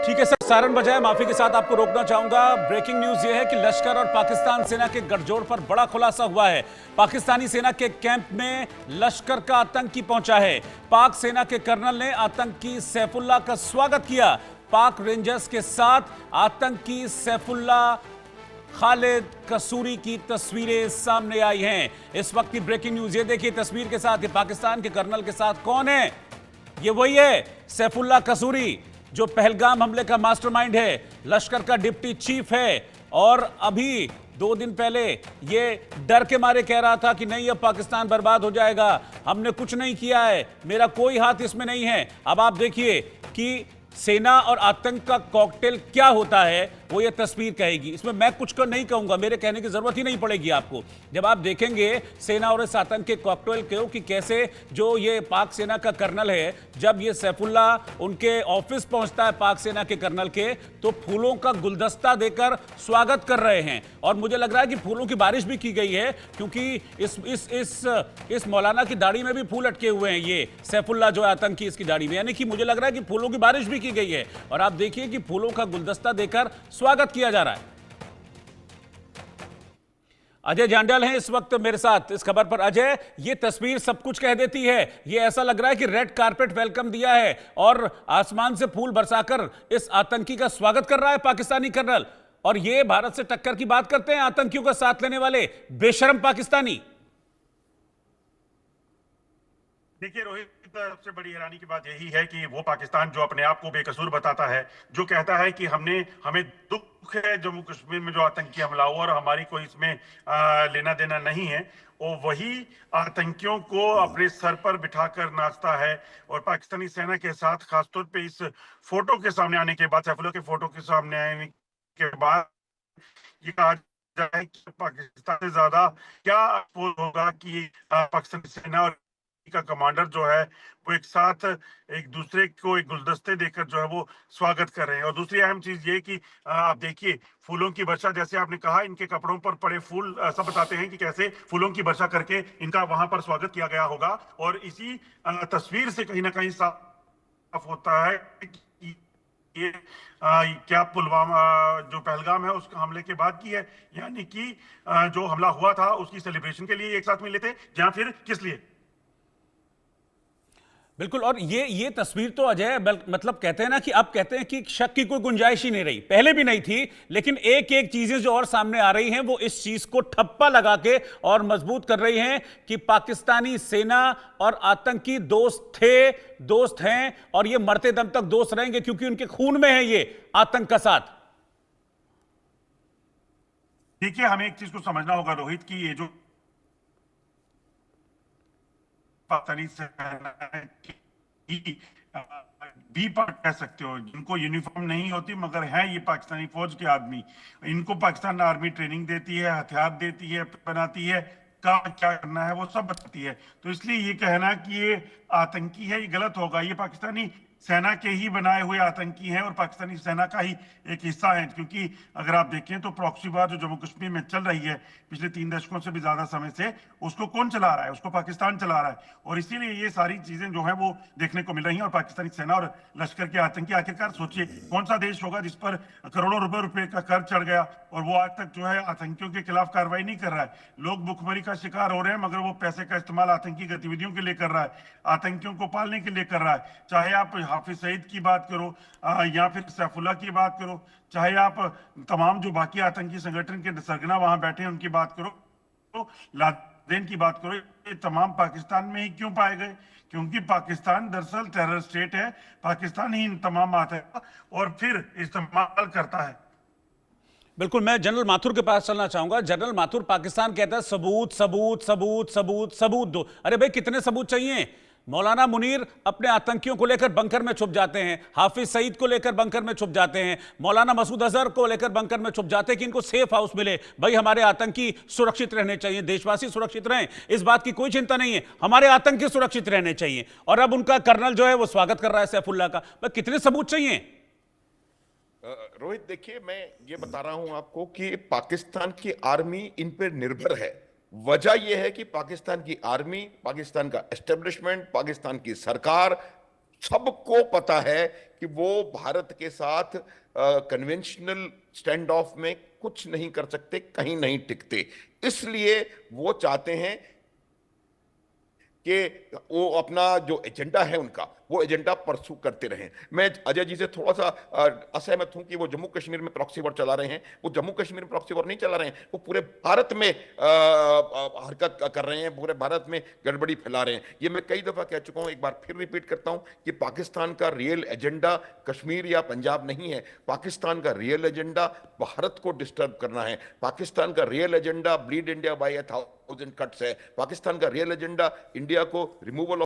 ठीक है sir, siren बजाए माफी के साथ आपको रोकना चाहूंगा। ब्रेकिंग न्यूज यह है कि लश्कर और पाकिस्तान सेना के गठजोड़ पर बड़ा खुलासा हुआ है। पाकिस्तानी सेना के कैंप में लश्कर का आतंकी पहुंचा है। पाक सेना के कर्नल ने आतंकी सैफुल्लाह का स्वागत किया। पाक रेंजर्स के साथ आतंकी सैफुल्लाह खालिद कसूरी की तस्वीरें सामने आई हैं। इस वक्त की ब्रेकिंग न्यूज ये देखिए, तस्वीर के साथ, ये पाकिस्तान के कर्नल के साथ कौन है? ये वही है सैफुल्लाह कसूरी जो पहलगाम हमले का मास्टरमाइंड है, लश्कर का डिप्टी चीफ है। और अभी 2 दिन पहले ये डर के मारे कह रहा था कि नहीं, अब पाकिस्तान बर्बाद हो जाएगा, हमने कुछ नहीं किया है, मेरा कोई हाथ इसमें नहीं है। अब आप देखिए कि सेना और आतंक का कॉकटेल क्या होता है, वो ये तस्वीर कहेगी। इसमें मैं कुछ को नहीं कहूंगा, मेरे कहने की जरूरत ही नहीं पड़ेगी आपको। जब आप देखेंगे सेना और इस आतंक के कॉकटेल को कि कैसे जो ये पाक सेना का कर्नल है, जब ये सैफुल्लाह उनके ऑफिस पहुंचता है पाक सेना के कर्नल के, तो फूलों का गुलदस्ता देकर स्वागत कर रहे हैं। और मुझे लग रहा है कि फूलों की बारिश भी की गई है, क्योंकि इस मौलाना की दाढ़ी में भी फूल अटके हुए हैं। ये सैफुल्लाह जो आतंकी, इसकी दाढ़ी में, यानी कि मुझे लग रहा है कि फूलों की बारिश भी की गई है। और आप देखिए कि फूलों का गुलदस्ता देकर स्वागत किया जा रहा है। अजय जांडल हैं इस वक्त मेरे साथ इस खबर पर। अजय, ये तस्वीर सब कुछ कह देती है। ये ऐसा लग रहा है कि रेड कारपेट वेलकम दिया है और आसमान से फूल बरसाकर इस आतंकी का स्वागत कर रहा है पाकिस्तानी कर्नल। और ये भारत से टक्कर की बात करते हैं आतंकियों का साथ लेने वाले बेशरम पाकिस्तानी। देखिए रोहित, सबसे बड़ी हैरानी की बात यही है कि वो पाकिस्तान जो अपने आप को बेकसूर बताता है, जो कहता है कि हमें दुख है जम्मू कश्मीर में जो आतंकी हमला हुआ और हमारी कोई इसमें लेना देना नहीं है, वो वही आतंकियों को अपने सर पर बिठाकर नाचता है। और पाकिस्तानी सेना के साथ, खासतौर पे इस फोटो के सामने आने के बाद, सैफुल्लाह के फोटो के सामने आने के बाद, ये कहा जाए कि पाकिस्तान से ज्यादा क्या अफसोस होगा कि पाकिस्तानी सेना और का कमांडर जो है वो एक साथ एक दूसरे को एक गुलदस्ते देकर जो है वो स्वागत कर रहे हैं। और दूसरी अहम चीज ये कि आप देखिए फूलों की वर्षा, जैसे आपने कहा इनके कपड़ों पर पड़े फूल सब बताते हैं कि कैसे फूलों की वर्षा करके इनका वहां पर स्वागत किया गया होगा। और इसी तस्वीर से कहीं ना कहीं साफ होता है कि ये क्या पुलवामा जो पहलगाम है उसका हमले के बाद की है, यानी कि जो हमला हुआ था उसकी सेलिब्रेशन के लिए एक साथ मिले थे, या फिर किस लिए। बिल्कुल। और ये तस्वीर तो अजय, मतलब कहते हैं ना कि अब कहते हैं कि शक की कोई गुंजाइश ही नहीं रही, पहले भी नहीं थी, लेकिन एक एक चीजें जो और सामने आ रही हैं वो इस चीज को ठप्पा लगा के और मजबूत कर रही हैं कि पाकिस्तानी सेना और आतंकी दोस्त हैं और ये मरते दम तक दोस्त रहेंगे, क्योंकि उनके खून में है ये आतंक का साथ। देखिए, हमें एक चीज को समझना होगा रोहित कि ये जो पाकिस्तानी सेना की बी पार्ट कह सकते हो, जिनको यूनिफॉर्म नहीं होती मगर है ये पाकिस्तानी फौज के आदमी, इनको पाकिस्तान आर्मी ट्रेनिंग देती है, हथियार देती है, बनाती है, कहाँ क्या करना है वो सब बताती है। तो इसलिए ये कहना कि ये आतंकी है ये गलत होगा। ये पाकिस्तानी सेना के ही बनाए हुए आतंकी हैं और पाकिस्तानी सेना का ही एक हिस्सा है। क्योंकि अगर आप देखें तो प्रॉक्सी वार जो जम्मू कश्मीर में चल रही है पिछले 3 दशकों से भी ज्यादा समय से, उसको कौन चला रहा है? उसको पाकिस्तान चला रहा है। और इसीलिए ये सारी चीजें जो है वो देखने को मिल रही हैं। और पाकिस्तानी सेना और लश्कर के आतंकी, आखिरकार सोचिए कौन सा देश होगा जिस पर करोड़ों रुपए का कर चढ़ गया और वो आज तक जो है आतंकियों के खिलाफ कार्रवाई नहीं कर रहा है। लोग भुखमरी का शिकार हो रहे हैं मगर वो पैसे का इस्तेमाल आतंकी गतिविधियों के लिए कर रहा है, आतंकियों को पालने के लिए कर रहा है। चाहे आप हाफिज सईद की बात करो या फिर सैफुल्लाह की बात करो, चाहे आप तमाम जो बाकी आतंकी संगठन के सरगना वहां बैठे हैं उनकी बात करो, तो लादेन की बात करो, ये तमाम पाकिस्तान में ही क्यों पाए गए? क्योंकि पाकिस्तान दरअसल टेरर स्टेट है। पाकिस्तान ही इन तमाम आता है और फिर इस्तेमाल करता है। बिल्कुल, मैं जनरल माथुर के पास चलना चाहूंगा। जनरल माथुर, पाकिस्तान कहता है सबूत सबूत सबूत सबूत सबूत दो। अरे भाई, कितने सबूत चाहिए? मौलाना मुनीर अपने आतंकियों को लेकर बंकर में छुप जाते हैं, हाफिज सईद को लेकर बंकर में छुप जाते हैं, मौलाना मसूद अजहर को लेकर बंकर में छुप जाते हैं कि इनको सेफ हाउस मिले। भाई, हमारे आतंकी सुरक्षित रहने चाहिए, देशवासी सुरक्षित रहें, इस बात की कोई चिंता नहीं है, हमारे आतंकी सुरक्षित रहने चाहिए। और अब उनका कर्नल जो है वो स्वागत कर रहा है सैफुल्लाह का। भाई, कितने सबूत चाहिए? रोहित, देखिए, मैं ये बता रहा हूं आपको कि पाकिस्तान की आर्मी इन पर निर्भर है। वजह यह है कि पाकिस्तान की आर्मी, पाकिस्तान का एस्टेब्लिशमेंट, पाकिस्तान की सरकार सबको पता है कि वो भारत के साथ कन्वेंशनल स्टैंड ऑफ में कुछ नहीं कर सकते, कहीं नहीं टिकते। इसलिए वो चाहते हैं कि वो अपना जो एजेंडा है उनका, वो एजेंडा परसू करते रहें। मैं अजय जी से थोड़ा सा असहमत हूं कि वो जम्मू कश्मीर में प्रॉक्सी वॉर चला रहे हैं। वो जम्मू कश्मीर में प्रॉक्सी वॉर नहीं चला रहे हैं, वो पूरे भारत में हरकत कर रहे हैं, पूरे भारत में गड़बड़ी फैला रहे हैं। ये मैं कई दफा कह चुका हूं, एक बार फिर रिपीट करता हूं कि पाकिस्तान का रियल एजेंडा कश्मीर या पंजाब नहीं है। पाकिस्तान का रियल एजेंडा भारत को डिस्टर्ब करना है। पाकिस्तान का real agenda bleed India by 1000 cuts है। पाकिस्तान का रियल एजेंडा इंडिया को रिमूवल